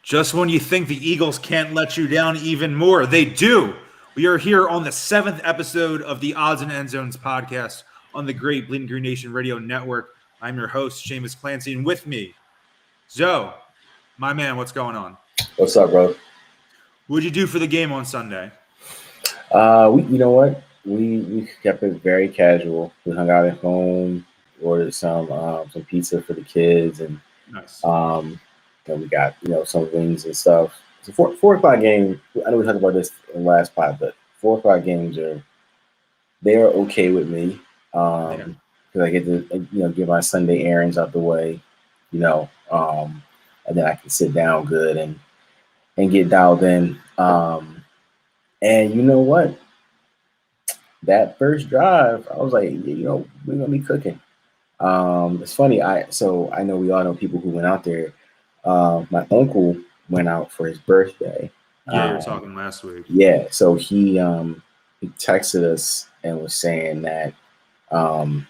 Just when you think the Eagles can't let you down even more, they do. We are here on the 7th episode of the Odds and End Zones podcast on the great Bleeding Green Nation Radio Network. I'm your host, Shamus Clancy, and with me, Zo, my man, what's going on? What's up, bro? What'd you do for the game on Sunday? You know what? We kept it very casual. We hung out at home, ordered some pizza for the kids, and Nice. then we got some wings and stuff. It's a 4 o'clock game. I know we talked about this in the last pod, but 4 o'clock games are okay with me because I get to get my Sunday errands out the way, and then I can sit down good and get dialed in. And you know what? That first drive, I was like, we're gonna be cooking. It's funny. I know we all know people who went out there. My uncle went out for his birthday. Yeah, you were talking last week. Yeah, so he texted us and was saying that the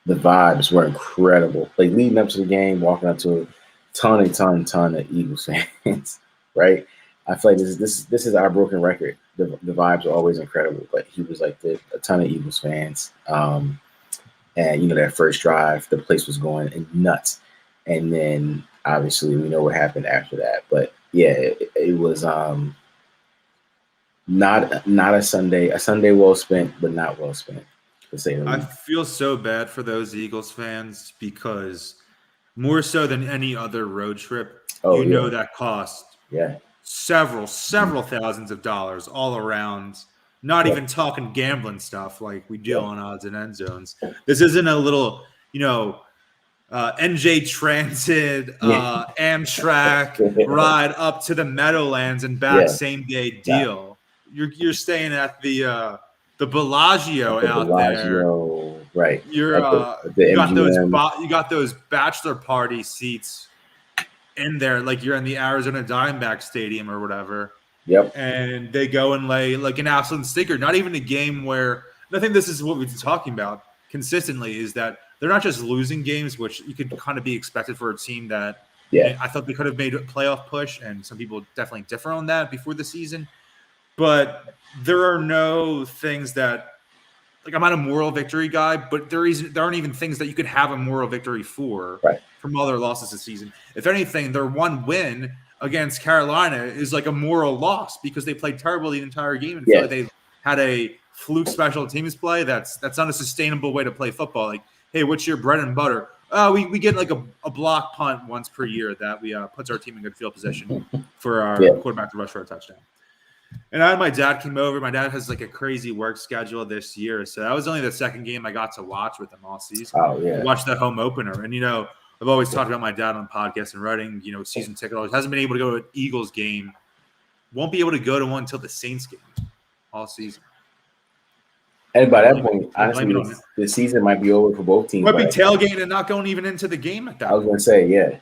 vibes were incredible. Like leading up to the game, walking up to a ton of Eagles fans, right? I feel like this is our broken record. The vibes are always incredible, but he was like a ton of Eagles fans. And that first drive, the place was going nuts. And then obviously we know what happened after that. But yeah, it was not a Sunday well spent, but not well spent, to say the least. I feel so bad for those Eagles fans because more so than any other road trip, that cost several thousands of dollars all around. Not even talking gambling stuff like we do on Odds and End Zones. This isn't a little, NJ Transit, Amtrak ride up to the Meadowlands and back same day deal. You're staying at the Bellagio there, right? You got those bachelor party seats in there, like you're in the Arizona Diamondback Stadium or whatever. Yep. And they go and lay like an absolute stinker. Not even a game where I think this is what we've been talking about consistently is that they're not just losing games, which you could kind of be expected for a team that I thought they could have made a playoff push, and some people definitely differ on that before the season. But there are no things that like I'm not a moral victory guy, but there aren't even things that you could have a moral victory for from other losses this season. If anything, their one win against Carolina is like a moral loss because they played terrible the entire game and feel like they had a fluke special teams play. That's not a sustainable way to play football. Like, hey, what's your bread and butter? We get like a block punt once per year that we puts our team in good field position for our quarterback to rush for a touchdown. And my dad came over. My dad has like a crazy work schedule this year, so that was only the second game I got to watch with him all season. Oh yeah, watch the home opener, and I've always talked about my dad on podcasts and writing, season ticket holders. Hasn't been able to go to an Eagles game. Won't be able to go to one until the Saints game all season. And by that point, honestly, the season might be over for both teams. Might be tailgating and not going even into the game at that point. I was going to say, yeah.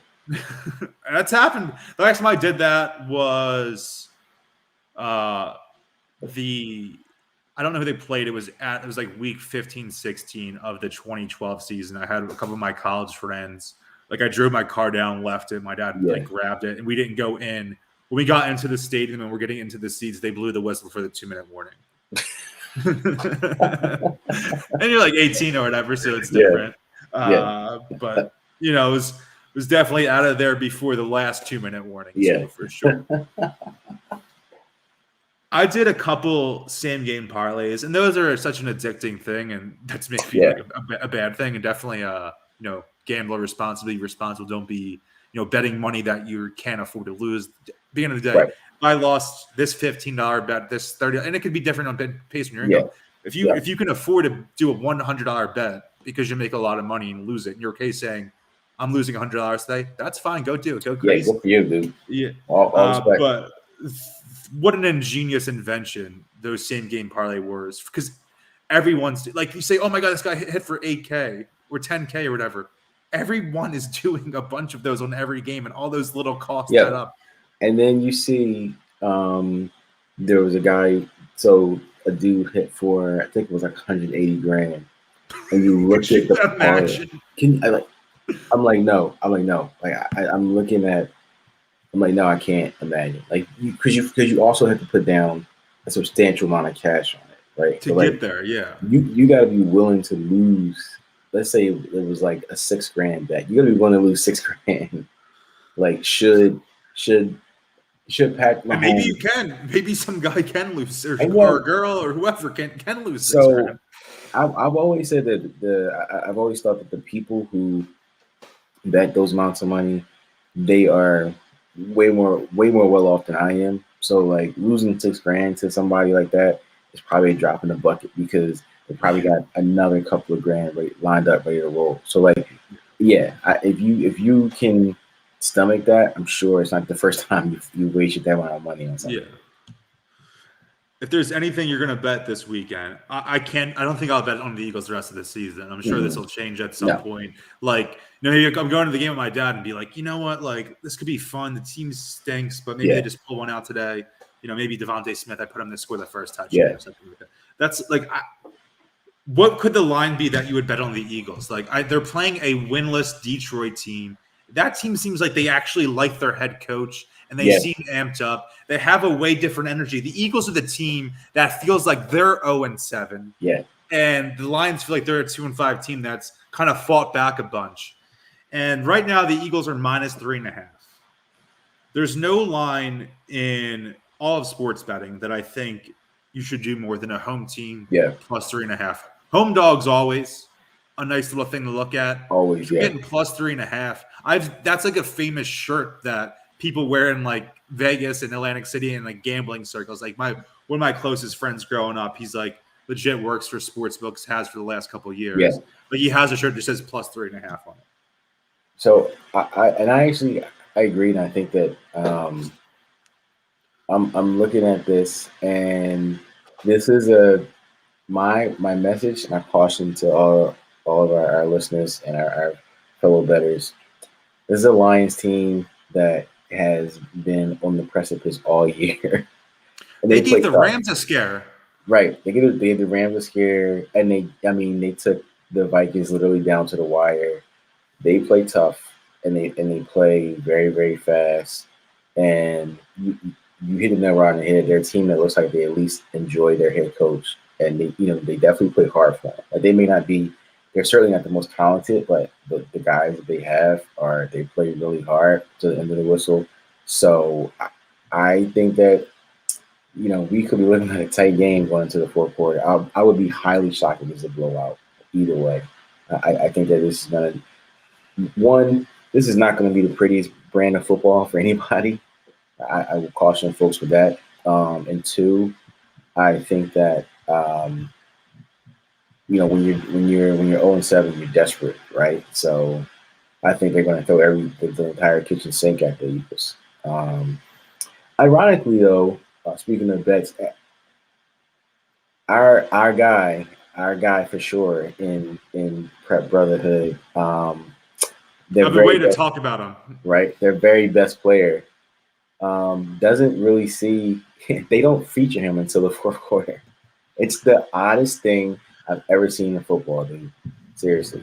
That's happened. The last time I did that was I don't know who they played. It was like week 15, 16 of the 2012 season. I had a couple of my college friends. Like I drove my car down, left it. My dad grabbed it, and we didn't go in. When we got into the stadium and we're getting into the seats, they blew the whistle for the 2-minute warning. And you're like 18 or whatever, so it's different. But it was definitely out of there before the last 2-minute warning. So for sure. I did a couple same game parlays, and those are such an addicting thing, and that's maybe like a bad thing, and definitely gamble responsibly. Responsible. Don't be betting money that you can't afford to lose. At the end of the day, I lost this $15 bet, this $30, and it could be different on based on your income. If you can afford to do a $100 bet because you make a lot of money and lose it, in your case saying I'm losing $100 today, that's fine. Go do it. Go crazy. Yeah, good for you, dude. Yeah. All respect. But what an ingenious invention those same game parlay were, because everyone's like, you say, oh my God, this guy hit for 8K or 10K or whatever. Everyone is doing a bunch of those on every game, and all those little costs add up. And then you see there was a dude hit for, I think it was like 180 grand. And you look at the parlay. I'm like, no. Like I'm looking at I'm like, no, I can't imagine. Like, because you also have to put down a substantial amount of cash on it, right? To So like, get there, yeah. you got to be willing to lose. Let's say it was like a $6,000 bet. You got to be willing to lose $6,000. Like, should Pat And maybe you Mahomes? can. Maybe some guy can lose, And or a well, girl, or whoever can lose 6 so grand. I've always said that I've always thought that the people who bet those amounts of money, they are way more well off than I am. So like losing $6,000 to somebody like that is probably a drop in the bucket because they probably Yeah. got another couple of grand lined up ready to roll. So like, yeah, if you can stomach that, I'm sure it's not the first time you wasted that amount of money on something. Yeah. If there's anything you're going to bet this weekend, I can't. I don't think I'll bet on the Eagles the rest of the season. I'm sure this will change at some No, point. Like, maybe I'm going to the game with my dad and be like, you know what, like this could be fun. The team stinks, but maybe they yeah, just pull one out today. Maybe Devontae Smith, I put him to score the first touchdown yeah, or something like that. That's like, what could the line be that you would bet on the Eagles? Like, they're playing a winless Detroit team. That team seems like they actually like their head coach and they yeah, seem amped up. They have a way different energy. The Eagles are the team that feels like they're 0-7, yeah, and the Lions feel like they're a 2-5 team that's kind of fought back a bunch. And right now, the Eagles are -3.5. There's no line in all of sports betting that I think you should do more than a home team yeah. +3.5. Home dogs always a nice little thing to look at. Always, If you're yeah, getting +3.5, that's like a famous shirt that people wear in like Vegas and Atlantic City and like gambling circles. Like one of my closest friends growing up, he's like legit works for sports books, has for the last couple of yeah. years. But he has a shirt that says +3.5 on it. So I agree, and I think that I'm looking at this, and this is my message, and my caution to all of our listeners and our fellow bettors. This is a Lions team that has been on the precipice all year, and They they play gave the tough. Rams a scare. Right, they gave the Rams a scare, and they took the Vikings literally down to the wire. They play tough, and they play very, very fast, and you hit the nail right on the head. They're a team that looks like they at least enjoy their head coach, and they definitely play hard for him. Like they may not be, they're certainly not the most talented, but the guys that they have they play really hard to the end of the whistle. So I think that we could be looking at a tight game going into the fourth quarter. I would be highly shocked if it's a blowout either way. I think that this is going to one, this is not going to be the prettiest brand of football for anybody. I will caution folks with that. And two, I think that when you're 0-7, you're desperate, right? So I think they're going to throw the entire kitchen sink at the Eagles. Ironically, though, speaking of bets, our guy for sure in Prep Brotherhood. Their I've been very waiting to best, talk about them. right? Their very best player doesn't really see. They don't feature him until the fourth quarter. It's the oddest thing I've ever seen in football, dude. Seriously.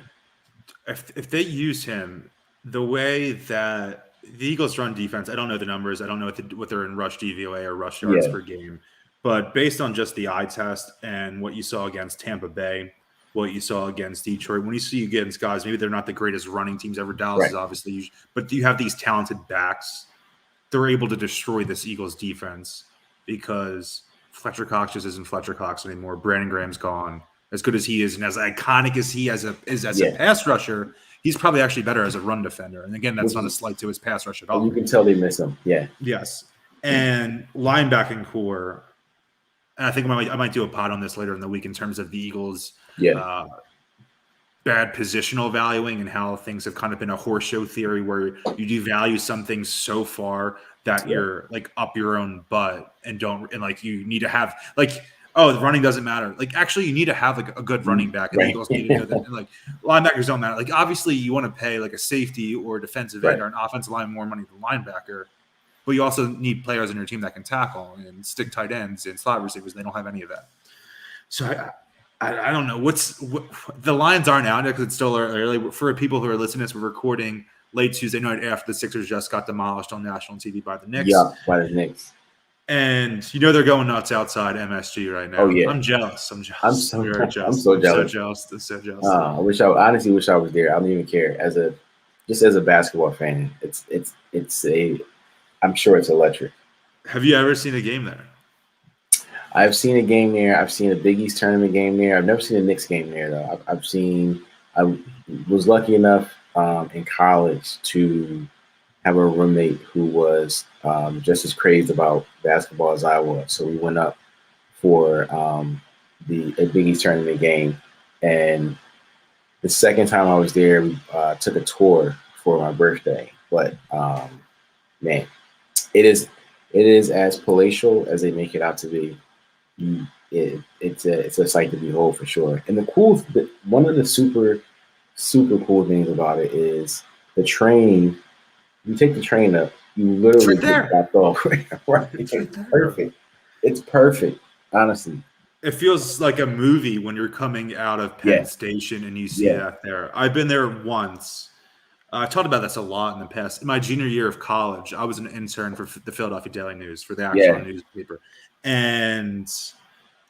If they use him the way that the Eagles run defense, I don't know the numbers. I don't know what they're in rush DVOA or rush yards Yeah, per game. But based on just the eye test and what you saw against Tampa Bay, what you saw against Detroit, when you see against guys, maybe they're not the greatest running teams ever. Dallas right. is obviously, but you have these talented backs. They're able to destroy this Eagles defense because Fletcher Cox just isn't Fletcher Cox anymore. Brandon Graham's gone. As good as he is, and as iconic as he is as a Yeah, pass rusher, he's probably actually better as a run defender. And again, that's which not a is slight to his pass rush at you all. can tell they miss him. Yeah, Yes, and linebacking core. And I think I might do a pod on this later in the week in terms of the Eagles' yeah, uh, bad positional valuing and how things have kind of been a horse show theory where you devalue something so far that yeah. you're like up your own butt and like you need to have like, oh, the running doesn't matter. Like actually you need to have like a good running back, and the Right, Eagles need to know that. And like linebackers don't matter. Like obviously you want to pay like a safety or a defensive end right. or an offensive line more money than linebacker, but you also need players in your team that can tackle and stick tight ends and slot receivers. They don't have any of that. So I don't know what the lines aren't out because it's still early for people who are listening to this. We're recording late Tuesday night after the Sixers just got demolished on national TV by the Knicks. Yeah, by the Knicks. And they're going nuts outside MSG right now. Oh yeah, I'm jealous. I'm very jealous. I'm so jealous. I'm so jealous. I honestly wish I was there. I don't even care as a basketball fan. I'm sure it's electric. Have you ever seen a game there? I've seen a game there. I've seen a Big East tournament game there. I've never seen a Knicks game there though. I was lucky enough in college to have a roommate who was just as crazed about basketball as I was. So we went up for a Big East tournament game, and the second time I was there, we took a tour for my birthday. But man, it is as palatial as they make it out to be. It's a sight to behold for sure. And one of the super cool things about it is the train. You take the train up, you literally get dropped off. Right. It's perfect. It's perfect, honestly. It feels like a movie when you're coming out of Penn Station and you see that there. I've been there once. I talked about this a lot in the past. In my junior year of college, I was an intern for the Philadelphia Daily News, for the actual newspaper. And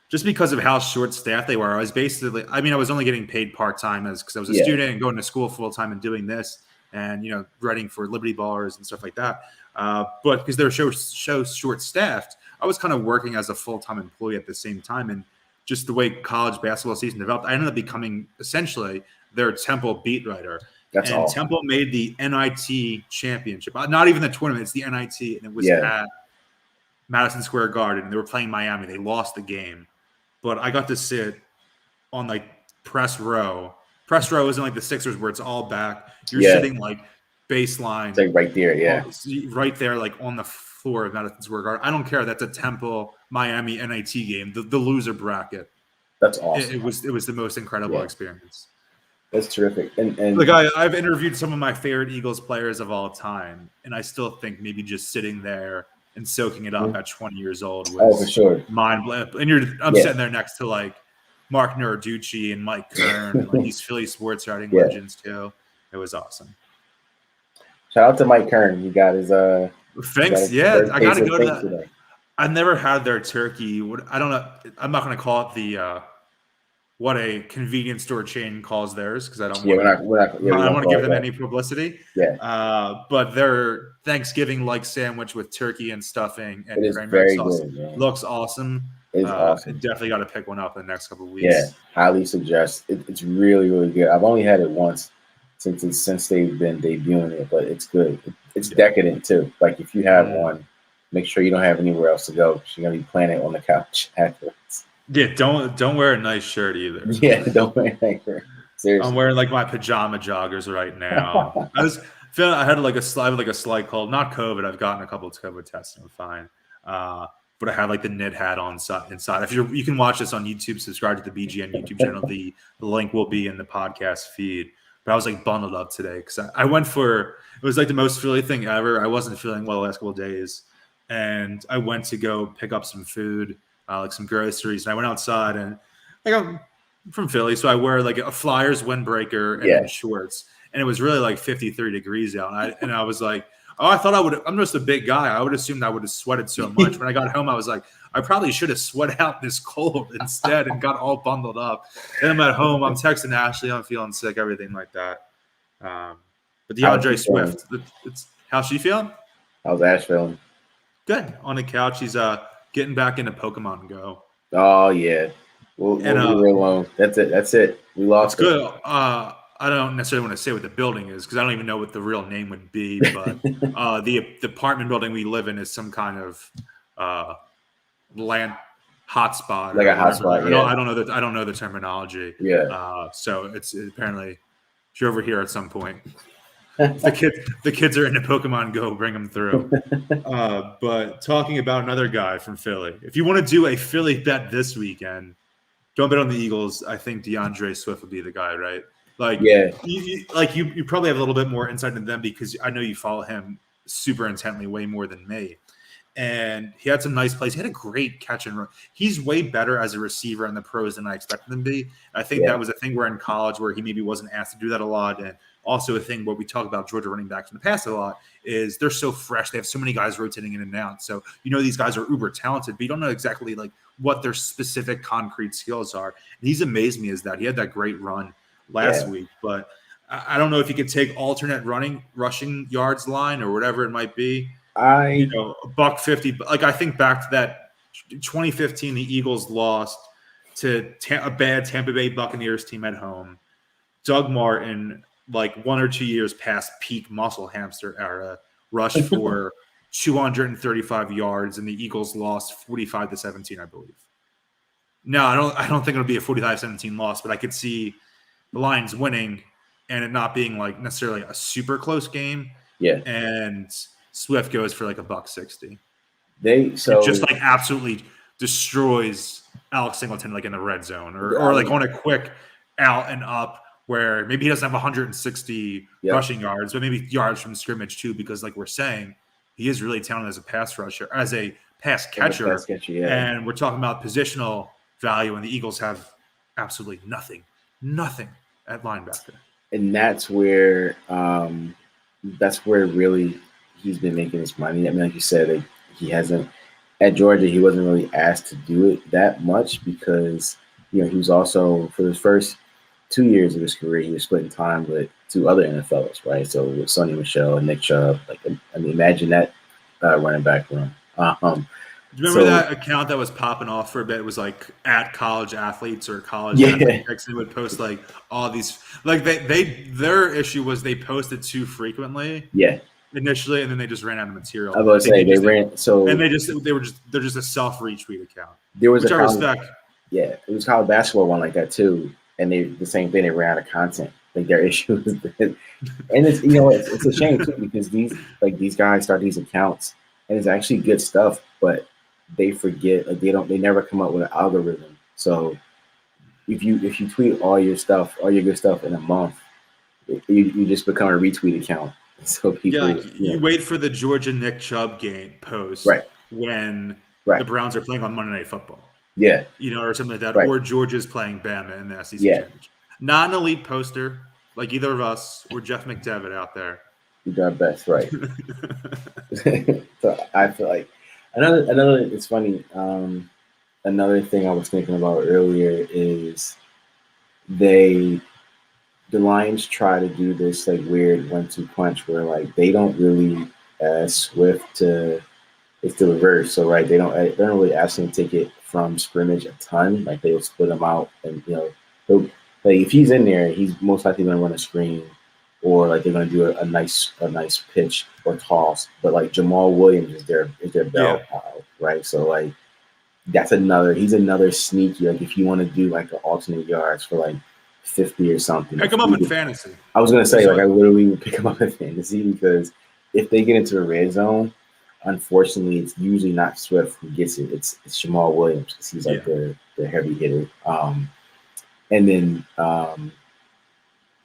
just because of how short-staffed they were, I was basically – I was only getting paid part-time because I was a student and going to school full-time and doing this and, writing for Liberty Ballers and stuff like that. But because they were so short-staffed, I was kind of working as a full-time employee at the same time. And just the way college basketball season developed, I ended up becoming essentially their Temple beat writer. That's awesome. Temple made the NIT championship. Not even the tournament. It's the NIT. And it was at Madison Square Garden. They were playing Miami. They lost the game. But I got to sit on press row. Press row isn't like the Sixers where it's all back. You're sitting baseline. It's right there, right there, on the floor of Madison Square Garden. I don't care. That's a Temple Miami NIT game. The loser bracket. That's awesome. It was the most incredible experience. That's terrific. And I've interviewed some of my favorite Eagles players of all time, and I still think maybe just sitting there and soaking it up at 20 years old was for sure. mind-blowing. And I'm sitting there next to Mark Naraducci and Mike Kern, these Philly sports writing legends too. It was awesome. Shout out to Mike Kern. He got his thanks. I got to go to that. Today. I've never had their turkey. I don't know. I'm not going to call it the what a convenience store chain calls theirs because I don't want to give them any publicity. But their Thanksgiving sandwich with turkey and stuffing and cranberry sauce looks awesome. It's awesome. Definitely got to pick one up in the next couple of weeks. Yeah, highly suggest. It's really, really good. I've only had it once since they've been debuting it, but it's good. It's decadent too. If you have one, make sure you don't have anywhere else to go. You're gonna be playing it on the couch afterwards. Yeah, don't wear a nice shirt either. Yeah, don't wear a nice shirt. Seriously. I'm wearing my pajama joggers right now. I was feeling I had a slight cold, not COVID. I've gotten a couple of COVID tests and I'm fine. But I had the knit hat on inside. If you can watch this on YouTube, subscribe to the BGN YouTube channel. The link will be in the podcast feed. But I was bundled up today because I went for it was the most Philly thing ever. I wasn't feeling well the last couple of days, and I went to go pick up some food. Some groceries, and I went outside, and I'm from Philly, so I wear a Flyers windbreaker and then shorts, and it was really 53 degrees out, and I was I thought I would. I'm just a big guy. I would assume I would have sweated so much. When I got home, I was I probably should have sweat out this cold instead and got all bundled up. And I'm at home. I'm texting Ashley. I'm feeling sick, everything like that. But DeAndre Swift, how's she feeling? How's Ash feeling? Good. On the couch, he's getting back into Pokemon Go. Oh yeah, we'll leave her alone. That's it. We lost. It's good. I don't necessarily want to say what the building is because I don't even know what the real name would be. But the apartment building we live in is some kind of land hotspot, a hotspot. I don't know the terminology. Yeah. So it's apparently if you're over here at some point. The kids are into Pokemon Go, bring them through. But talking about another guy from Philly, if you want to do a Philly bet this weekend, don't bet on the Eagles. I think DeAndre Swift would be the guy, right? You probably have a little bit more insight into them because I know you follow him super intently, way more than me. And he had some nice plays. He had a great catch and run. He's way better as a receiver in the pros than I expected him to be. I think that was a thing where in college where he maybe wasn't asked to do that a lot. And also a thing where we talk about Georgia running backs in the past a lot is they're so fresh. They have so many guys rotating in and out. So, these guys are uber talented, but you don't know exactly like what their specific concrete skills are. And he's amazed me as that. He had that great run last week, but I don't know if you could take alternate rushing yards line or whatever it might be. $150. Like I think back to that 2015, the Eagles lost to a bad Tampa Bay Buccaneers team at home. Doug Martin, like 1 or 2 years past peak muscle hamster era, rushed for 235 yards, and the Eagles lost 45-17, I believe. No, I don't think it'll be a 45-17 loss, but I could see the Lions winning and it not being like necessarily a super close game. Yeah. And Swift goes for like $160. It just like absolutely destroys Alex Singleton like in the red zone or like on a quick out and up where maybe he doesn't have 160 rushing yards, but maybe yards from scrimmage too, because like we're saying, he is really talented as a pass rusher, as a pass catcher. And we're talking about positional value, and the Eagles have absolutely nothing at linebacker. And that's where really he's been making his money. I mean, like you said, like, he hasn't at Georgia. He wasn't really asked to do it that much because he was also for the first 2 years of his career he was splitting time with 2 other NFLers, right? So with Sonny Michel and Nick Chubb. Like, I mean, imagine that running back room. Do you remember that account that was popping off for a bit? It was like at college athletes or college athletes. They would post like all these, like their issue was they posted too frequently. Yeah. Initially, and then they just ran out of material. I was going to say they're just a self retweet account. There was which I respect. Yeah, it was college basketball one like that too, and the same thing. They ran out of content. Like their issue is, and it's it's a shame too because these guys start these accounts and it's actually good stuff, but they forget, like they never come up with an algorithm. So if you tweet all your good stuff in a month, you just become a retweet account. So people, you wait for the Georgia Nick Chubb game post when the Browns are playing on Monday Night Football. Yeah, or something like that, or Georgia's playing Bama in the SEC Championship. Not an elite poster like either of us or Jeff McDevitt out there. We do our best, right? So I feel like another. It's funny. Another thing I was thinking about earlier is the Lions try to do this like weird 1-2 punch where like they don't really Swift to it's the reverse. So they're not really asking him to take it from scrimmage a ton. Like they'll split him out and like if he's in there, he's most likely going to run a screen or like they're going to do a nice pitch or toss. But like Jamal Williams is their bell pile, right? So like he's another sneaky. Like if you want to do like an alternate yards for like 50 or something. Pick him up in fantasy. I was going to say, like, I literally would pick him up in fantasy because if they get into the red zone, unfortunately, it's usually not Swift who gets it. It's Jamal Williams because he's like the heavy hitter. And then,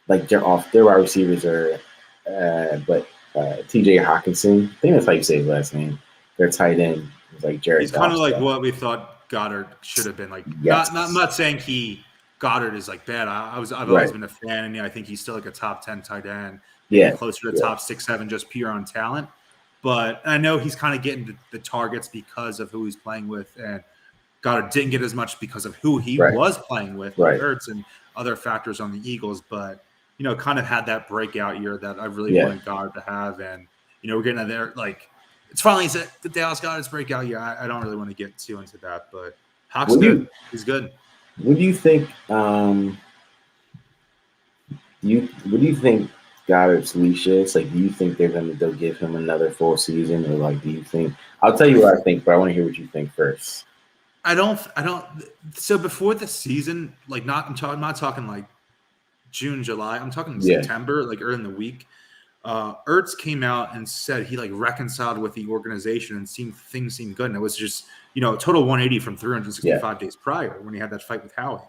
like, their wide receivers are, TJ Hawkinson, I think that's how you say his last name. Their tight end is like Jared. He's kind of like what we thought Goddard should have been. Like, I'm not saying Goddard is like bad. I've always been a fan, and I think he's still like a top 10 tight end. Closer to top 6-7, just pure on talent. But I know he's kind of getting the targets because of who he's playing with, and Goddard didn't get as much because of who he was playing with, like Hurts and other factors on the Eagles. But kind of had that breakout year that I really wanted Goddard to have, and we're getting there. Like it's finally the Dallas Goddard's breakout year. I don't really want to get too into that, but Hawk's good. He's good. What do you think? What do you think Goddard's leash is? Like, do you think they'll give him another full season, or like, do you think? I'll tell you what I think, but I want to hear what you think first. I don't. So before the season, like, I'm not talking like June, July. I'm talking September, like early in the week. Ertz came out and said he like reconciled with the organization and things seemed good, and it was just a total 180 from 365 days prior when he had that fight with Howie.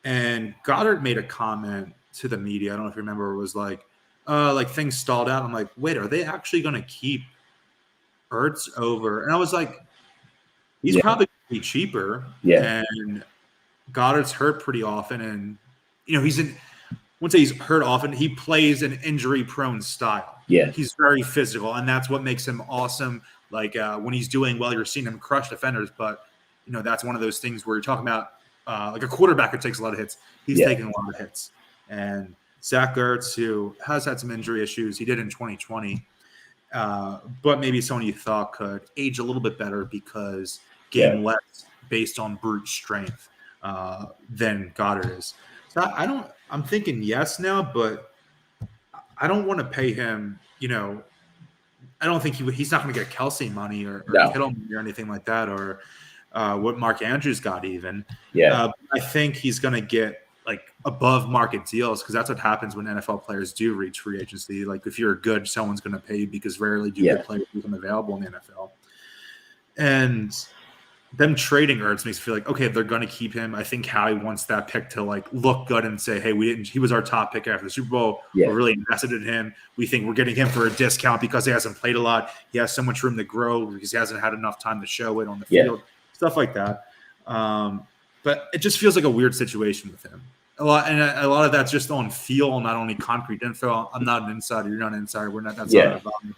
And Goddard made a comment to the media. I don't know if you remember. It was like things stalled out. I'm like, wait, are they actually going to keep Ertz over, and I was like, he's probably going to be cheaper. Yeah. And Goddard's hurt pretty often, and he's in. I wouldn't say he's hurt often. He plays an injury-prone style. Yeah. He's very physical, and that's what makes him awesome. Like when he's doing well, you're seeing him crush defenders. But that's one of those things where you're talking about like a quarterback who takes a lot of hits. He's taking a lot of hits. And Zach Ertz, who has had some injury issues, he did in 2020. But maybe someone you thought could age a little bit better because game less based on brute strength than Goddard is. So I'm thinking yes now, but I don't want to pay him, I don't think he's not going to get Kelsey money or Kittle money or anything like that, or what Mark Andrews got even. Yeah. I think he's going to get like above market deals because that's what happens when NFL players do reach free agency. Like if you're good, someone's going to pay you because rarely do good players become available in the NFL. And them trading Ertz makes me feel like, okay, they're going to keep him. I think Howie wants that pick to like look good and say, hey, he was our top pick after the Super Bowl. Yeah. We're really invested in him. We think we're getting him for a discount because he hasn't played a lot. He has so much room to grow because he hasn't had enough time to show it on the field, stuff like that. But it just feels like a weird situation with him. A lot of that's just on feel, not only concrete info. I'm not an insider. You're not an insider. We're not. That's not about me.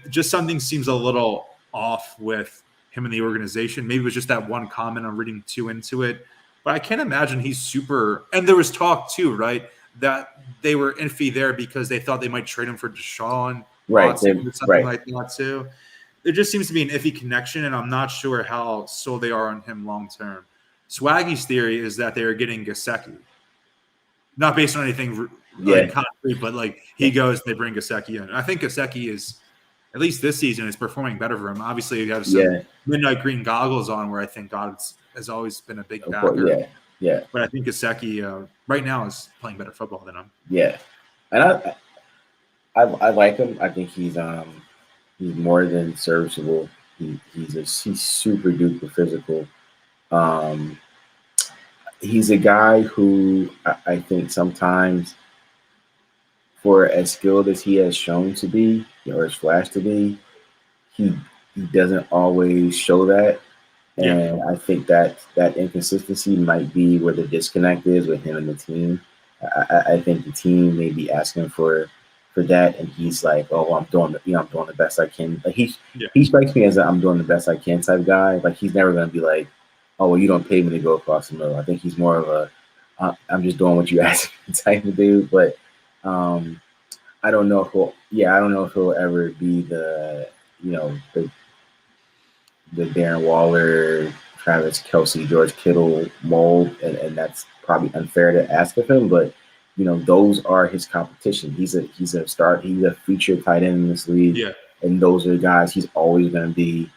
Just something seems a little off with him in the organization. Maybe it was just that one comment. I'm reading too into it, but I can't imagine he's super. And there was talk too, right, that they were iffy there because they thought they might trade him for Deshaun, right? Or something like that too. There just seems to be an iffy connection, and I'm not sure how sold they are on him long term. Swaggy's theory is that they are getting Gesicki, not based on anything concrete, but like he goes, they bring Gesicki in. And I think Gesicki is, at least this season, is performing better for him. Obviously, you have some midnight green goggles on, where I think God has always been a big backer. Yeah. But I think Gesicki right now is playing better football than him. Yeah, and I like him. I think he's more than serviceable. He's super duper physical. He's a guy who I think sometimes, for as skilled as he has shown to be, or as flashed to be, he doesn't always show that. And I think that inconsistency might be where the disconnect is with him and the team. I think the team may be asking for that, and he's like, "Oh, well, I'm doing the best I can." Like he strikes me as a I'm doing the best I can type guy. Like he's never gonna be like, "Oh, well, you don't pay me to go across the middle." I think he's more of a I'm just doing what you ask me type of dude. But I don't know if he'll ever be the Darren Waller, Travis Kelce, George Kittle mold, and that's probably unfair to ask of him, but those are his competition. He's a featured tight end in this league, and those are the guys he's always going to be.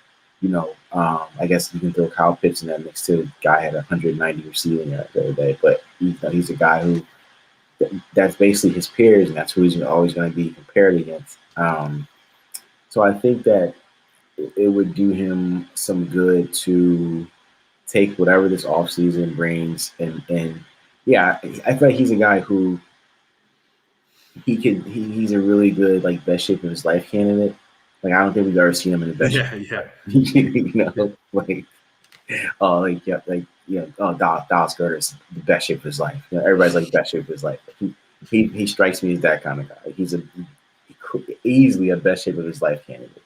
I guess you can throw Kyle Pitts in that mix too. The guy had 190 receiving the other day, but he's a guy who that's basically his peers, and that's who he's always going to be compared against. So I think that it would do him some good to take whatever this offseason brings. And I feel like he's a guy who he's a really good, like, best shape of his life candidate. Like, I don't think we've ever seen him in the best shape. Dallas Goedert's the best shape of his life. Everybody's like best shape of his life. He strikes me as that kind of guy. He's easily a best shape of his life candidate.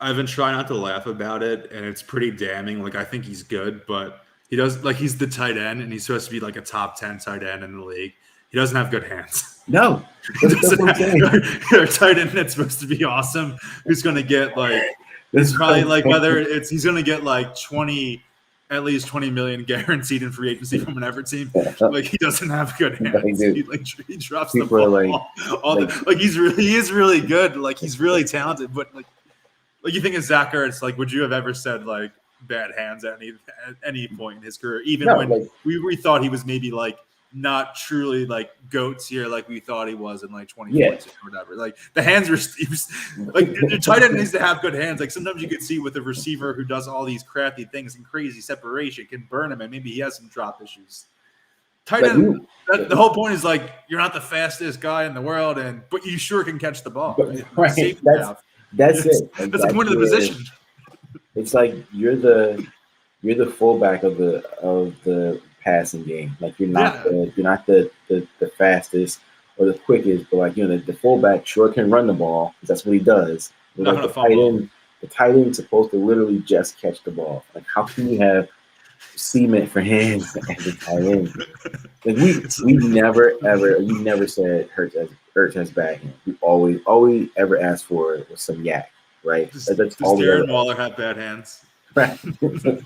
I've been trying not to laugh about it, and it's pretty damning. Like, I think he's good, but he's the tight end, and he's supposed to be like a top 10 tight end in the league. He doesn't have good hands. No. A tight end that's supposed to be awesome, who's going to get it's probably he's going to get at least 20 million guaranteed in free agency from an Everett team. Like, he doesn't have good hands. He drops the ball. He is really good. Like, he's really talented, but like you think of Zach Ertz, like, would you have ever said like bad hands at any point in his career, even when we thought he was maybe like not truly like goats here, like we thought he was in like 2014 or whatever. Like, the hands were like the tight end needs to have good hands. Like, sometimes you could see with a receiver who does all these crafty things and crazy separation can burn him, and maybe he has some drop issues. Tight end, the whole point is like, you're not the fastest guy in the world, but you sure can catch the ball. Right. That's it. Like, that's the point of the position. It's like you're the fullback of the passing game. Like you're not the fastest or the quickest, but like the fullback sure can run the ball because that's what he does. But Not like the tight end's supposed to literally just catch the ball. Like how can you have cement for hands as a tight end? Like we never said Hurts has bad hands. We all we ever asked for was some yak, right? Does Darren Waller have bad hands? Right.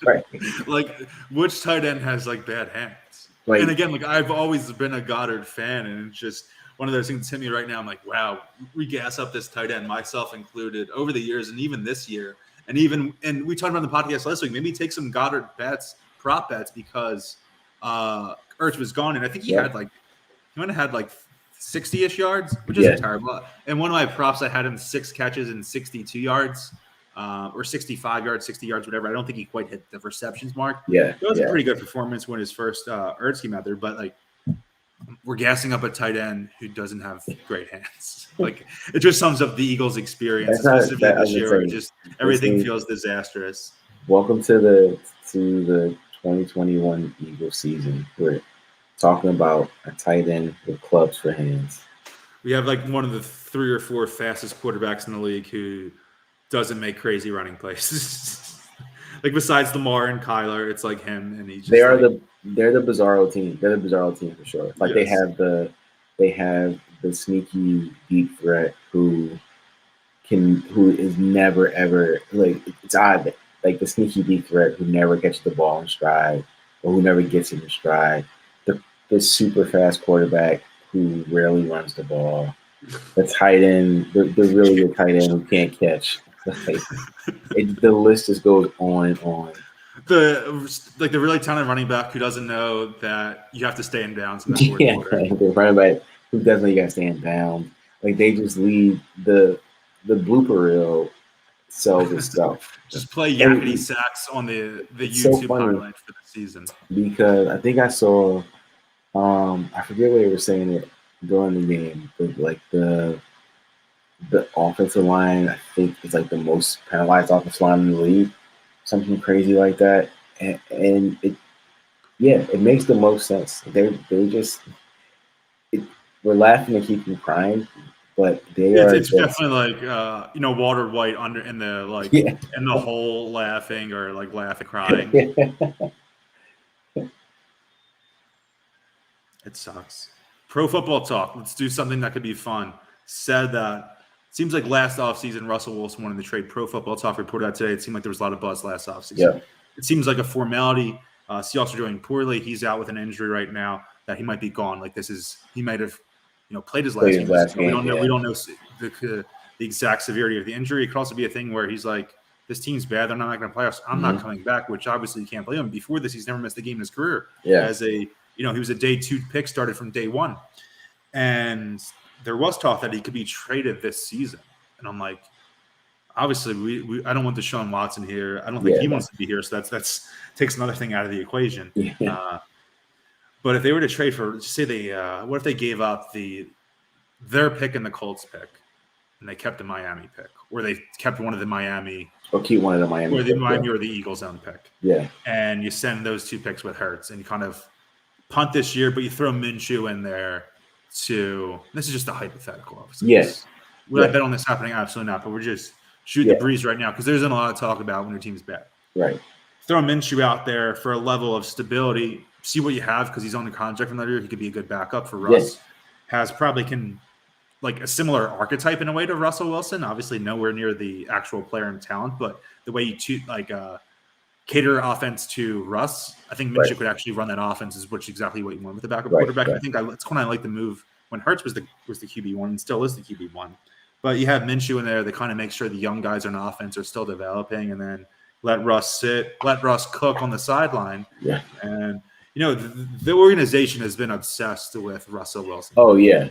Right. Like, which tight end has like bad hands? Like, and again, like I've always been a Goddard fan, and it's just one of those things hit me right now. I'm like, wow, we gas up this tight end, myself included, over the years, and even this year, and we talked about in the podcast last week. Maybe take some Goddard prop bets because Ertz was gone, and I think he might have had like 60-ish yards, which isn't terrible. And one of my props, I had him 6 catches and 62 yards, or 65 yards, 60 yards, whatever. I don't think he quite hit the receptions mark. Yeah, it was a pretty good performance when his first Ertz came out there. But like, we're gassing up a tight end who doesn't have great hands. Like, it just sums up the Eagles' experience, specifically this year, where just everything feels disastrous. Welcome to the 2021 Eagles season. We're talking about a tight end with clubs for hands. We have like one of the 3 or 4 fastest quarterbacks in the league who doesn't make crazy running plays. Like besides Lamar and Kyler, it's like him, and he's just they're the bizarro team. They're the bizarro team for sure. Like they have the sneaky deep threat who is never ever, like, it's odd that, like, the sneaky deep threat who never catches the ball in stride or who never gets it in stride. The super fast quarterback who rarely runs the ball. The tight end, the really good tight end who can't catch. Like, the list just goes on and on. The really talented running back who doesn't know that you have to stay in bounds in the fourth quarter. The running back who doesn't know you got to stay in bounds. Like, they just leave the blooper reel sells itself. Just play yakety sacks on the YouTube highlight for the season. Because I think I saw, I forget what they were saying it during the game, but like the offensive line, I think, is like the most penalized offensive line in the league, something crazy like that, and it makes the most sense. They just we're laughing and keep crying, but it's definitely like Walter White under in the in the hole laughing or like laughing crying. It sucks. Pro Football Talk. Let's do something that could be fun. Said that. Seems like last offseason, Russell Wilson wanted to trade. Pro Football Talk reported out today. It seemed like there was a lot of buzz last offseason. Yeah. It seems like a formality. Seahawks are doing poorly. He's out with an injury right now that he might be gone. Like, he might have, played his last game. We don't know. We don't know the exact severity of the injury. It could also be a thing where he's like, this team's bad. They're not going to play us. I'm not coming back, which obviously you can't blame him. Before this, he's never missed a game in his career. Yeah. He was a day 2 pick, started from day 1. And there was talk that he could be traded this season. And I'm like, obviously, I don't want Deshaun Watson here. I don't think he wants to be here. So that's takes another thing out of the equation. Yeah. But if they were to trade for, say what if they gave up their pick and the Colts pick, and they kept the Miami pick, or they kept one of the Miami, or keep one of the Miami, or the Miami or the Eagles own pick. Yeah. And you send those 2 picks with Hurts, and you kind of punt this year, but you throw Minshew in there. This is just a hypothetical, obviously. Yes. Would I bet on this happening? Absolutely not. But we're just shooting the breeze right now because there isn't a lot of talk about when your team's bad. Right. Throw Minshew out there for a level of stability. See what you have because he's on the contract from that year. He could be a good backup for Russ. Can like a similar archetype in a way to Russell Wilson. Obviously, nowhere near the actual player and talent, but the way you cater offense to Russ, I think Minshew could actually run that offense, which is exactly what you want with the backup quarterback. I think it's when I like the move when Hurts was the QB1 and still is the QB1. But you have Minshew in there that kind of makes sure the young guys on offense are still developing, and then let Russ sit, let Russ cook on the sideline. Yeah. And the organization has been obsessed with Russell Wilson. Oh yeah.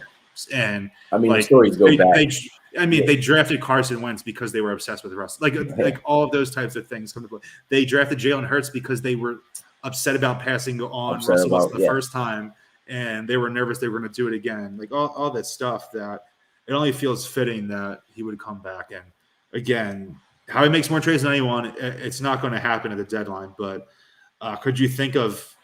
And I mean, the stories go back. They drafted Carson Wentz because they were obsessed with Russ. Like all of those types of things come to play. They drafted Jalen Hurts because they were upset about passing on Russell Wilson the first time, and they were nervous they were going to do it again. Like all this stuff that it only feels fitting that he would come back. And again, how he makes more trades than anyone, it's not going to happen at the deadline. But could you think of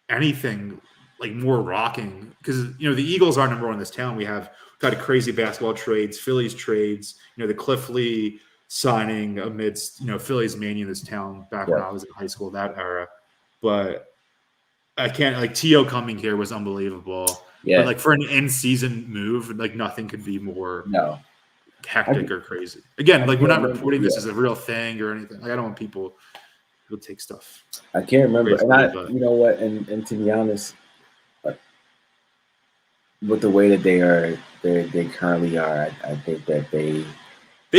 anything like more rocking? Because the Eagles are number one in this town. We have got crazy basketball trades, Phillies trades. The Cliff Lee signing amidst Phillies mania in this town back when I was in high school, that era. But I can't like T.O. coming here was unbelievable. Yeah. But like for an in-season move, like nothing could be more hectic or crazy. Again, like we're not reporting this as a real thing or anything. Like I don't want people who take stuff. I can't remember, and you know what? And to be honest, with the way that they currently are, I think that they'd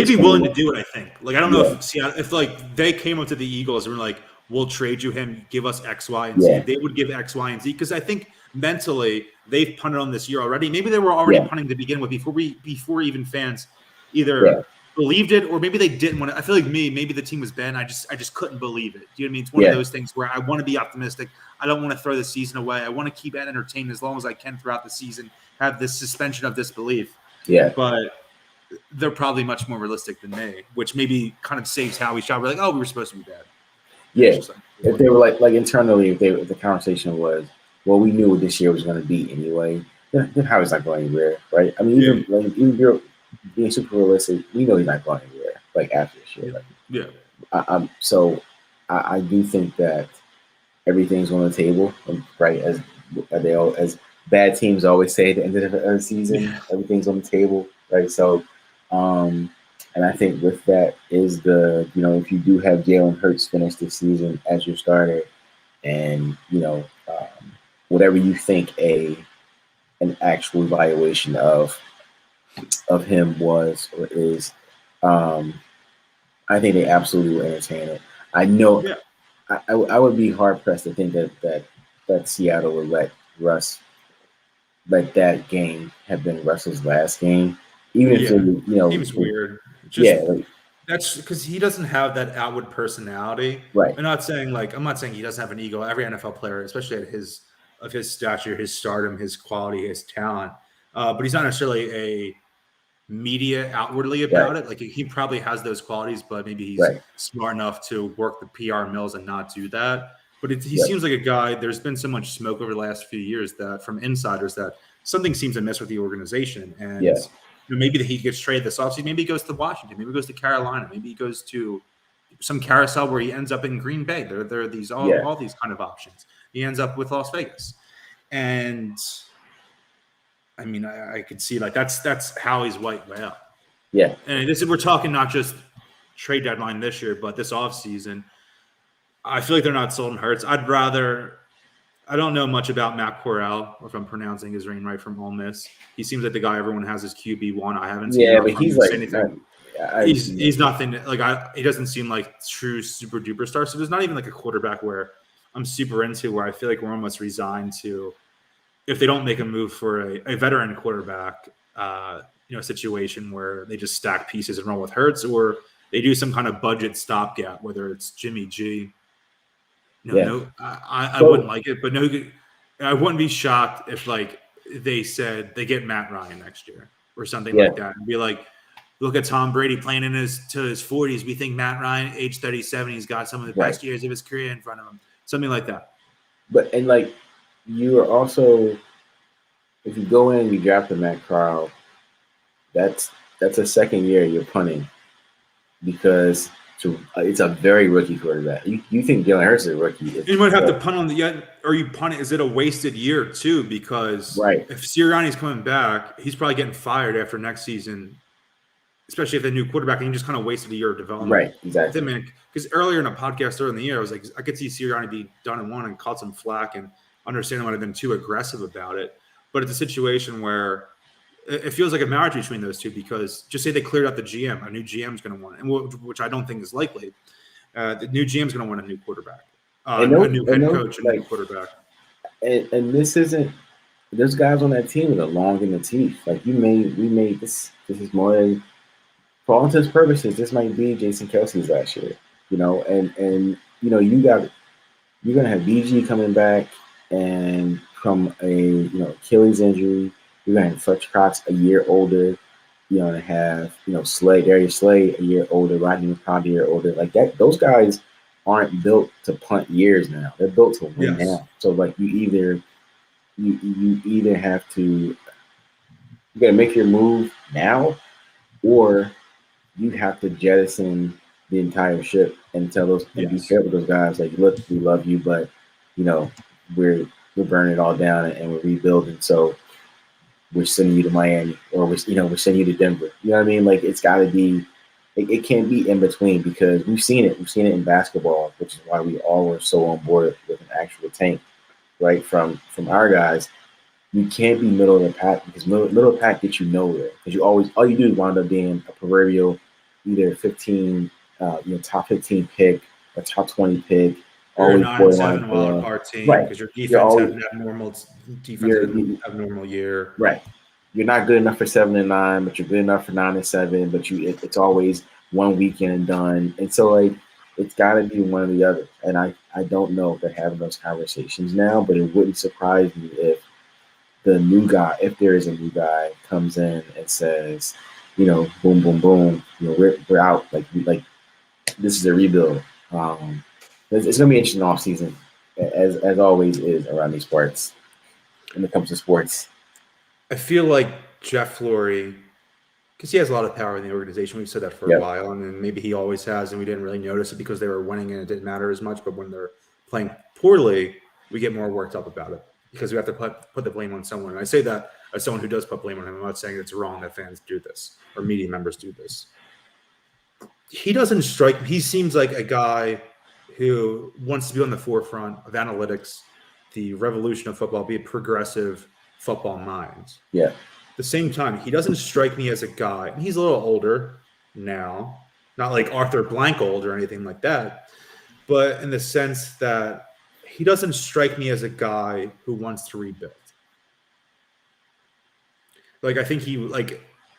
be willing to do it. I think. Like I don't know if like they came up to the Eagles and were like, "We'll trade you him, give us X, Y, and Z." They would give X, Y, and Z because I think mentally they've punted on this year already. Maybe they were already punting to begin with before even fans either believed it or maybe they didn't want to. I feel like maybe the team was bad. I just couldn't believe it. Do you know what I mean? It's one of those things where I want to be optimistic. I don't want to throw the season away. I want to keep it entertained as long as I can throughout the season. Have this suspension of disbelief. Yeah, but they're probably much more realistic than me, which maybe kind of saves Howie's job. We're like, oh, we were supposed to be bad. Yeah, if they were like internally, if the conversation was, well, we knew what this year was going to be anyway, then Howie's not going anywhere, right? I mean, even if you're being super realistic, we know he's not going anywhere. Like after this year, so I do think that everything's on the table, right? As bad teams always say at the end of the season, everything's on the table, right? So, and I think with that is if you do have Jalen Hurts finish the season as your starter, and whatever you think an actual evaluation of him was or is, I think they absolutely will entertain it. I know. Yeah. I would be hard pressed to think that Seattle would let that game have been Russell's last game, even if it seems weird. That's because he doesn't have that outward personality. Right. I'm not saying he doesn't have an ego. Every NFL player, especially at his stature, his stardom, his quality, his talent, but he's not necessarily a media outwardly about it. Like he probably has those qualities, but maybe he's smart enough to work the PR mills and not do that. But he seems like a guy. There's been so much smoke over the last few years that from insiders that something seems to miss with the organization. And maybe he gets traded this offseason. Maybe he goes to Washington. Maybe he goes to Carolina. Maybe he goes to some carousel where he ends up in Green Bay. There are these all these kind of options. He ends up with Las Vegas, and I mean, I could see like that's Howie's white whale. Yeah, and we're talking not just trade deadline this year, but this offseason. I feel like they're not sold on Hurts. I don't know much about Matt Corral, if I'm pronouncing his name right, from Ole Miss. He seems like the guy everyone has as QB1. I haven't seen but he's like anything. He's nothing like he doesn't seem like true super duper star. So there's not even like a quarterback where I'm super into where I feel like we're almost resigned to if they don't make a move for a veteran quarterback, situation where they just stack pieces and run with Hurts, or they do some kind of budget stopgap, whether it's Jimmy G. I wouldn't like it, but I wouldn't be shocked if like they said they get Matt Ryan next year or something like that, and be like, look at Tom Brady playing in his 40s. We think Matt Ryan, age 37, he's got some of the best years of his career in front of him. Something like that. But and like you are also, if you go in and you draft the Matt Corral, that's a second year you're punting because. It's a very rookie quarterback. You think Jalen Hurts is a rookie? You might have to punt on or you punt it. Is it a wasted year too? Because if Sirianni's coming back, he's probably getting fired after next season, especially if the new quarterback. And you just kind of wasted a year of development. Right, exactly. Because earlier in a podcast earlier in the year, I was like, I could see Sirianni be done and one and caught some flack and understand I might have been too aggressive about it. But it's a situation where it feels like a marriage between those two because just say they cleared out the GM, a new GM is going to want it, and which I don't think is likely. The new GM is going to want a new quarterback, a new head coach, and a new quarterback. And this isn't. There's guys on that team that are long in the teeth. Like we made this. This is more, for all intents and purposes, this might be Jason Kelsey's last year. And you're gonna have BG coming back and from a Achilles injury. You're going to have Fletcher Cox a year older. to have Slay, Darius Slay a year older, Rodney McCown a year older, like that. Those guys aren't built to punt years now; they're built to win now. So like you either have to you got to make your move now, or you have to jettison the entire ship and tell those and be fair with those guys. Like, look, we love you, but you know we're burning it all down and we're rebuilding. So we're sending you to Miami, or we're sending you to Denver. You know what I mean? Like, it's got to be. It can't be in between, because we've seen it. We've seen it in basketball, which is why we all were so on board with an actual tank, right? From our guys, you can't be middle of the pack, because middle of the pack gets you nowhere. Because all you do is wind up being a proverbial either 15, top 15 pick, or top 20 pick. Or a 9-7 wild card team, right? Because your defense had an abnormal year. Right. You're not good enough for 7-9, but you're good enough for 9-7. But it's always one weekend and done. And so like it's got to be one or the other. And I don't know if they're having those conversations now, but it wouldn't surprise me if the new guy, if there is a new guy, comes in and says, boom, boom, boom, we're out. Like this is a rebuild. It's gonna be an interesting off season, as always is around these parts when it comes to sports. I feel like Jeff Flory, because he has a lot of power in the organization. We've said that for a while, and maybe he always has, and we didn't really notice it because they were winning and it didn't matter as much. But when they're playing poorly, we get more worked up about it because we have to put the blame on someone. And I say that as someone who does put blame on him. I'm not saying it's wrong that fans do this or media members do this. He doesn't strike me. He seems like a guy who wants to be on the forefront of analytics, the revolution of football, be a progressive football mind. Yeah. At the same time, he doesn't strike me as a guy, and he's a little older now, not like Arthur Blank old or anything like that, but in the sense that he doesn't strike me as a guy who wants to rebuild. Like, I think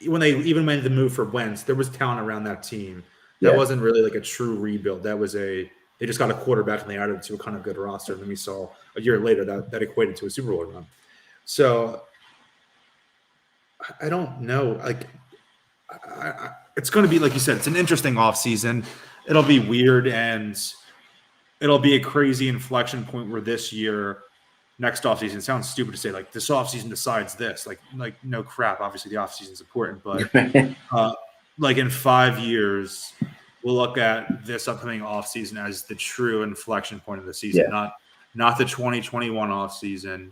when they even made the move for Wentz, there was talent around that team. That wasn't really like a true rebuild. That was they just got a quarterback and they added it to a kind of good roster. And then we saw a year later that equated to a Super Bowl run. So I don't know. Like, it's going to be, like you said, it's an interesting offseason. It'll be weird, and it'll be a crazy inflection point where this year, next offseason, it sounds stupid to say, like, this offseason decides this. Like no crap. Obviously, the offseason is important, but like in 5 years, we'll look at this upcoming offseason as the true inflection point of the season, not the 2021 offseason,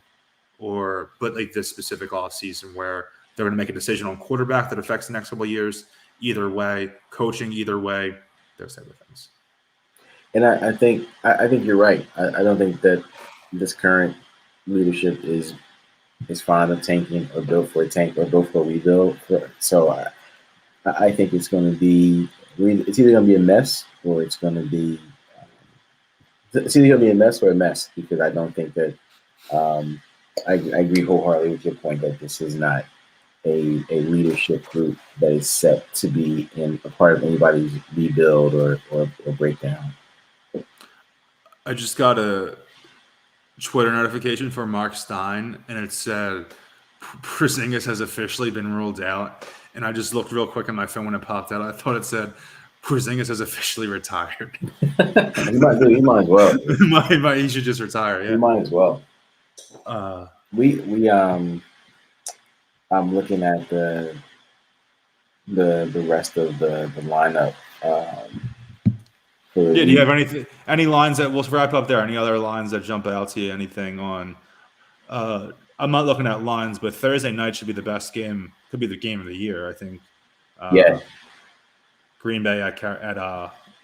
but like this specific offseason where they're going to make a decision on quarterback that affects the next couple of years. Either way, coaching either way, those type of things. And I think you're right. I don't think that this current leadership is fond of tanking or built for a tank or built for a rebuild. So I think it's going to be either going to be a mess or it's going to be a mess, because I don't think that I agree wholeheartedly with your point that this is not a leadership group that is set to be in a part of anybody's rebuild or breakdown. I just got a Twitter notification for Mark Stein, and it said Porzingis has officially been ruled out. And I just looked real quick at my phone when it popped out. I thought it said Porzingis has officially retired. He might as well. He should just retire. Yeah, he might as well. I'm looking at the rest of the lineup. Do you have any lines that we'll wrap up there? Any other lines that jump out to you? Anything on? I'm not looking at lines, but Thursday night should be the best game. Could be the game of the year, I think. Green Bay at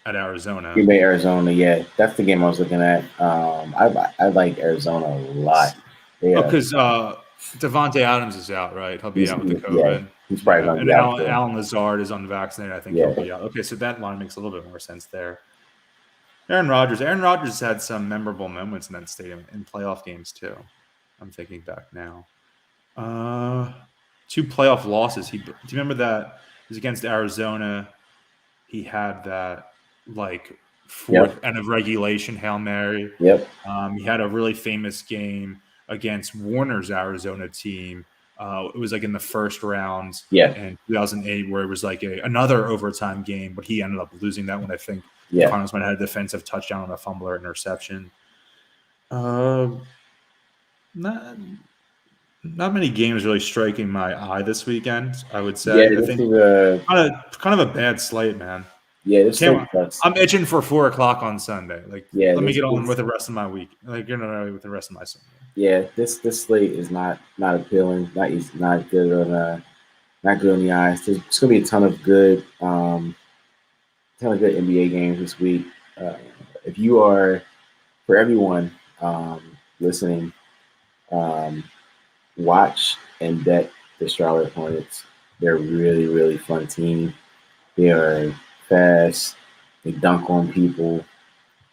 Arizona. Green Bay, Arizona. Yeah, that's the game I was looking at. I like Arizona a lot. Because Devontae Adams is out, right? He'll be out with the COVID. Yeah, he's probably going to be out. And Alan Lazard is unvaccinated. I think he'll be out. Okay, so that line makes a little bit more sense there. Aaron Rodgers had some memorable moments in that stadium in playoff games too. I'm thinking back now. 2 playoff losses. Do you remember that? It was against Arizona. He had that fourth end of regulation Hail Mary. Yep. He had a really famous game against Warner's Arizona team It was like in the first round Yeah. in 2008 where it was like another overtime game, but he ended up losing that one. I think Yeah. Cardinals might have had a defensive touchdown on a fumble or interception. Not many games really striking my eye this weekend, I would say. Yeah, I this think is kind of a bad slate, man. this slate sucks. I'm itching for 4:00 on Sunday. Like, Yeah, let me get on with the rest of my week. Like, with the rest of my Sunday. Yeah, this slate is not appealing, not easy, not good on the eyes. There's gonna be a ton of good NBA games this week. If you are, for everyone listening, watch and bet the Charlotte Hornets. They're a really, really fun team. They are fast. They dunk on people.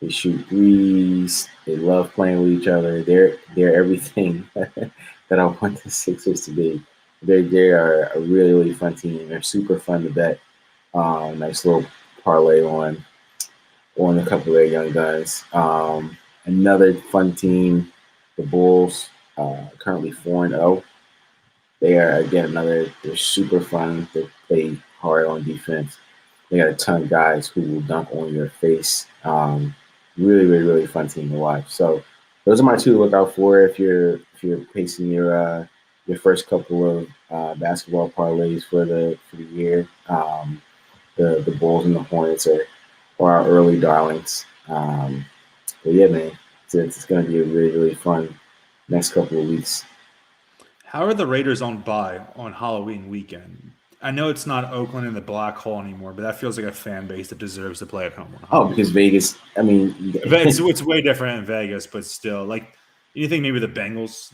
They shoot threes. They love playing with each other. They're everything that I want the Sixers to be. They are a really, really fun team. They're super fun to bet. Nice little parlay on a couple of their young guys. Another fun team, the Bulls, currently 4-0. They are again they're super fun. They play hard on defense. They got a ton of guys who will dunk on your face. Really, really, really fun team to watch. So those are my two to look out for if you're pacing your first couple of basketball parlays for the year. The Bulls and the Hornets are our early darlings. But yeah, man, it's going to be a really, really fun next couple of weeks. How are the Raiders on bye on Halloween weekend? I know it's not Oakland and the Black Hole anymore, but that feels like a fan base that deserves to play at home. Because Vegas, I mean, it's way different in Vegas, but still, like, you think maybe the Bengals,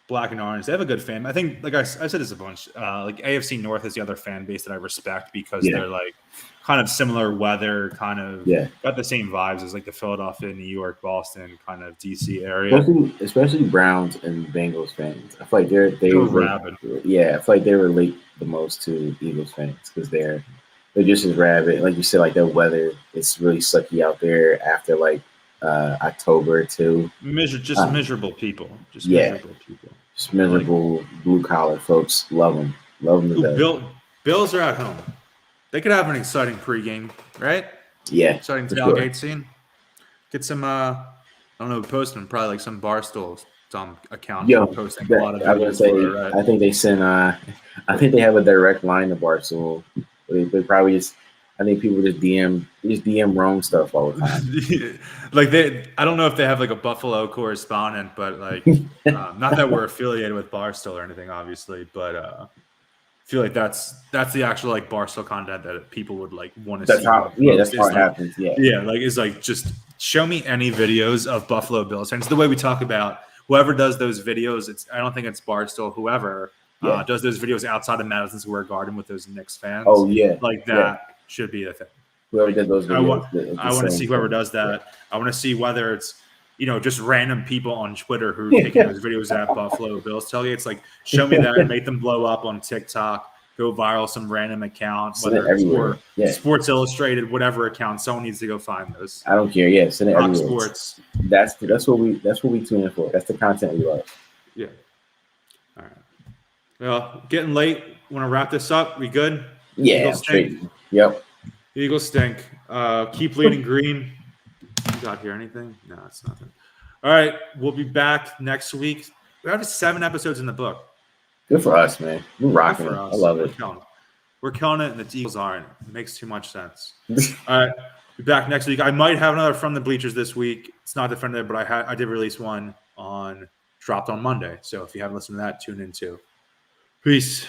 Black and Orange, they have a good fan. I think, like I said this a bunch, like AFC North is the other fan base that I respect because they're like kind of similar weather, kind of got the same vibes as like the Philadelphia, New York, Boston, kind of DC area. Especially Browns and Bengals fans. I feel like they're rabid. Yeah, I feel like they relate the most to Eagles fans because they're just as rabid. Like you said, like the weather, it's really sucky out there after like October too. Miserable people. Miserable people. Just miserable like, blue collar folks. Love them to death. Bills are at home. They could have an exciting pregame, right? Yeah. Exciting tailgate scene. Get some I don't know, posting probably like some Barstool account posting a lot of videos. Right? I think they send I think they have a direct line to Barstool. They probably just I think people just DM wrong stuff all the time. Like I don't know if they have like a Buffalo correspondent, but like not that we're affiliated with Barstool or anything, obviously, but I feel like that's the actual like Barstool content that people would like want to see. That's how it happens. Yeah, like it's like just show me any videos of Buffalo Bills, and it's the way we talk about whoever does those videos. I don't think it's Barstool. Whoever does those videos outside of Madison Square Garden with those Knicks fans. Oh yeah, like that should be the thing. Whoever did those videos, I want to see whoever does that. Yeah. I want to see whether it's just random people on Twitter who are taking those videos at Buffalo Bills tailgates. Like, show me that and make them blow up on TikTok, go viral, some random account, whether it's Sports Illustrated, whatever account. Someone needs to go find those. I don't care. Yeah, send it everywhere. Sports. That's what we tune in for. That's the content we love. Yeah. All right. Well, getting late. Want to wrap this up? We good? Yeah. Straight. Yep. Eagles stink. Keep leading green. You got here anything? No, it's nothing. All right. We'll be back next week. We have 7 episodes in the book. Good for us, man. We're rocking it. I love it. We're killing it, and the Eagles aren't. It makes too much sense. All right. Be back next week. I might have another From the Bleachers this week. It's not definitive, but I did release one dropped on Monday. So if you haven't listened to that, tune in too. Peace.